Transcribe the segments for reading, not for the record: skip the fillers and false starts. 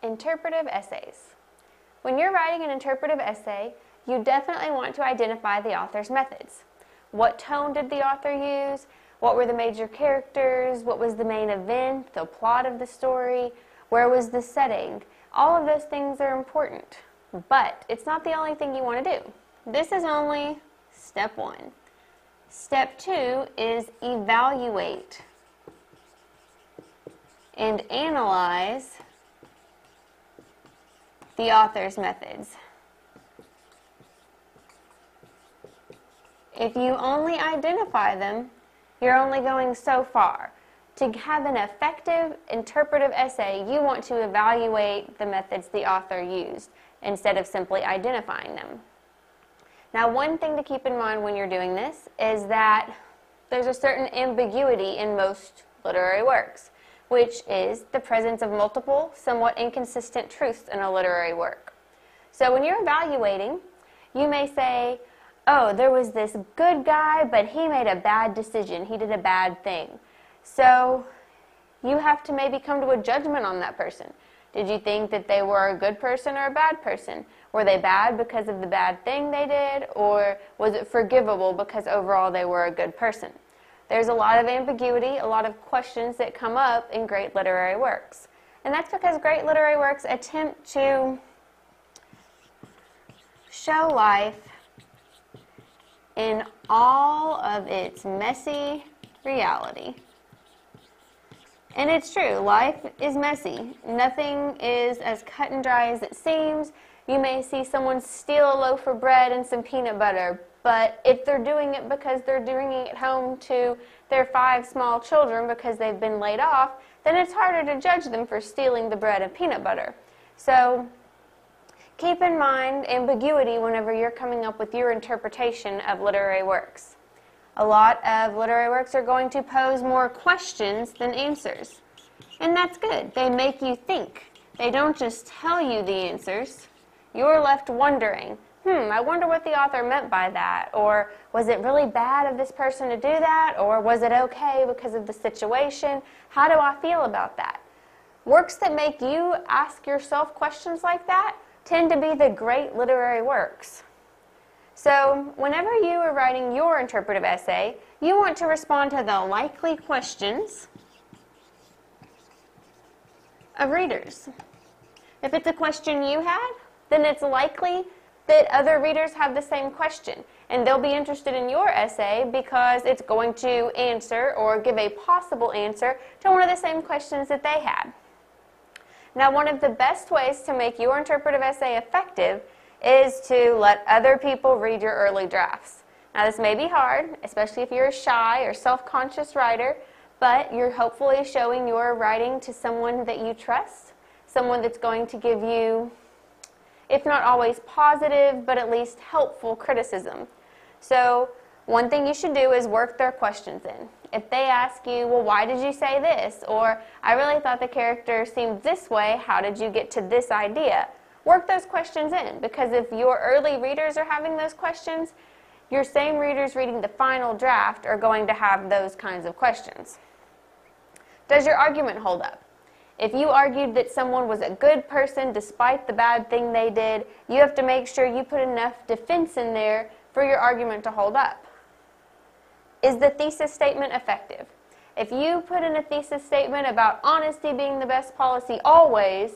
Interpretive essays. When you're writing an interpretive essay, you definitely want to identify the author's methods. What tone did the author use? What were the major characters? What was the main event, the plot of the story? Where was the setting? All of those things are important, but it's not the only thing you want to do. This is only step one. Step two is evaluate and analyze the author's methods. If you only identify them, you're only going so far. To have an effective interpretive essay, you want to evaluate the methods the author used instead of simply identifying them. Now, one thing to keep in mind when you're doing this is that there's a certain ambiguity in most literary works, which is the presence of multiple, somewhat inconsistent truths in a literary work. So when you're evaluating, you may say, oh, there was this good guy, but he made a bad decision. He did a bad thing. So you have to maybe come to a judgment on that person. Did you think that they were a good person or a bad person? Were they bad because of the bad thing they did, or was it forgivable because overall they were a good person? There's a lot of ambiguity, a lot of questions that come up in great literary works. And that's because great literary works attempt to show life in all of its messy reality. And it's true, life is messy. Nothing is as cut and dry as it seems. You may see someone steal a loaf of bread and some peanut butter, but if they're doing it because they're bringing it home to their 5 small children because they've been laid off, then it's harder to judge them for stealing the bread and peanut butter. So keep in mind ambiguity whenever you're coming up with your interpretation of literary works. A lot of literary works are going to pose more questions than answers. And that's good. They make you think. They don't just tell you the answers. You're left wondering, I wonder what the author meant by that. Or was it really bad of this person to do that? Or was it okay because of the situation? How do I feel about that? Works that make you ask yourself questions like that tend to be the great literary works. So whenever you are writing your interpretive essay, you want to respond to the likely questions of readers. If it's a question you had, then it's likely that other readers have the same question, and they'll be interested in your essay because it's going to answer or give a possible answer to one of the same questions that they had. Now, one of the best ways to make your interpretive essay effective is to let other people read your early drafts. Now, this may be hard, especially if you're a shy or self-conscious writer, but you're hopefully showing your writing to someone that you trust, someone that's going to give you, if not always positive, but at least helpful criticism. So one thing you should do is work their questions in. If they ask you, well, why did you say this? Or, I really thought the character seemed this way, how did you get to this idea? Work those questions in, because if your early readers are having those questions, your same readers reading the final draft are going to have those kinds of questions. Does your argument hold up? If you argued that someone was a good person despite the bad thing they did, you have to make sure you put enough defense in there for your argument to hold up. Is the thesis statement effective? If you put in a thesis statement about honesty being the best policy always,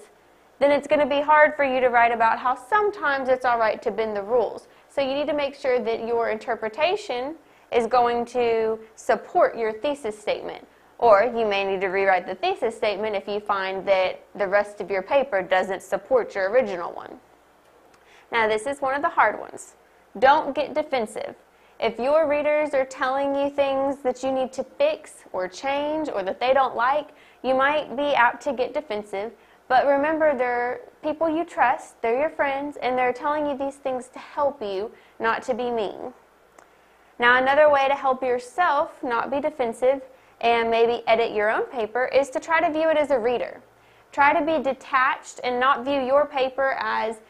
then it's going to be hard for you to write about how sometimes it's all right to bend the rules. So you need to make sure that your interpretation is going to support your thesis statement. Or you may need to rewrite the thesis statement if you find that the rest of your paper doesn't support your original one. Now, this is one of the hard ones. Don't get defensive. If your readers are telling you things that you need to fix or change or that they don't like, you might be apt to get defensive. But remember, they're people you trust, they're your friends, and they're telling you these things to help you, not to be mean. Now, another way to help yourself not be defensive and maybe edit your own paper is to try to view it as a reader. Try to be detached and not view your paper as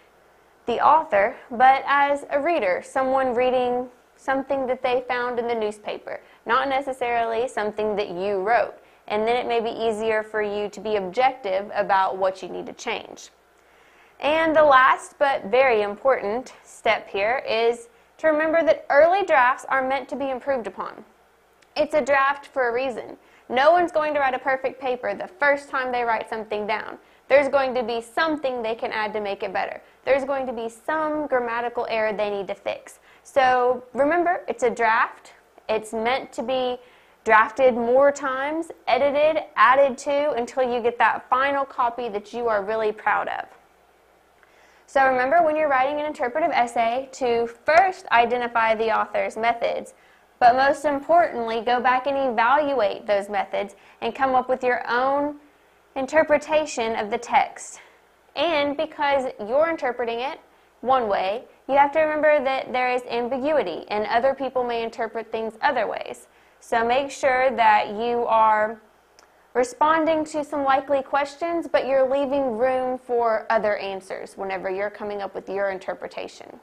the author, but as a reader, someone reading something that they found in the newspaper, not necessarily something that you wrote. and then it may be easier for you to be objective about what you need to change. And the last but very important step here is to remember that early drafts are meant to be improved upon. It's a draft for a reason. No one's going to write a perfect paper the first time they write something down. There's going to be something they can add to make it better. There's going to be some grammatical error they need to fix. So remember, it's a draft. It's meant to be drafted more times, edited, added to, until you get that final copy that you are really proud of. So remember, when you're writing an interpretive essay, to first identify the author's methods, but most importantly, go back and evaluate those methods and come up with your own interpretation of the text. And because you're interpreting it one way, you have to remember that there is ambiguity and other people may interpret things other ways. So make sure that you are responding to some likely questions, but you're leaving room for other answers whenever you're coming up with your interpretation.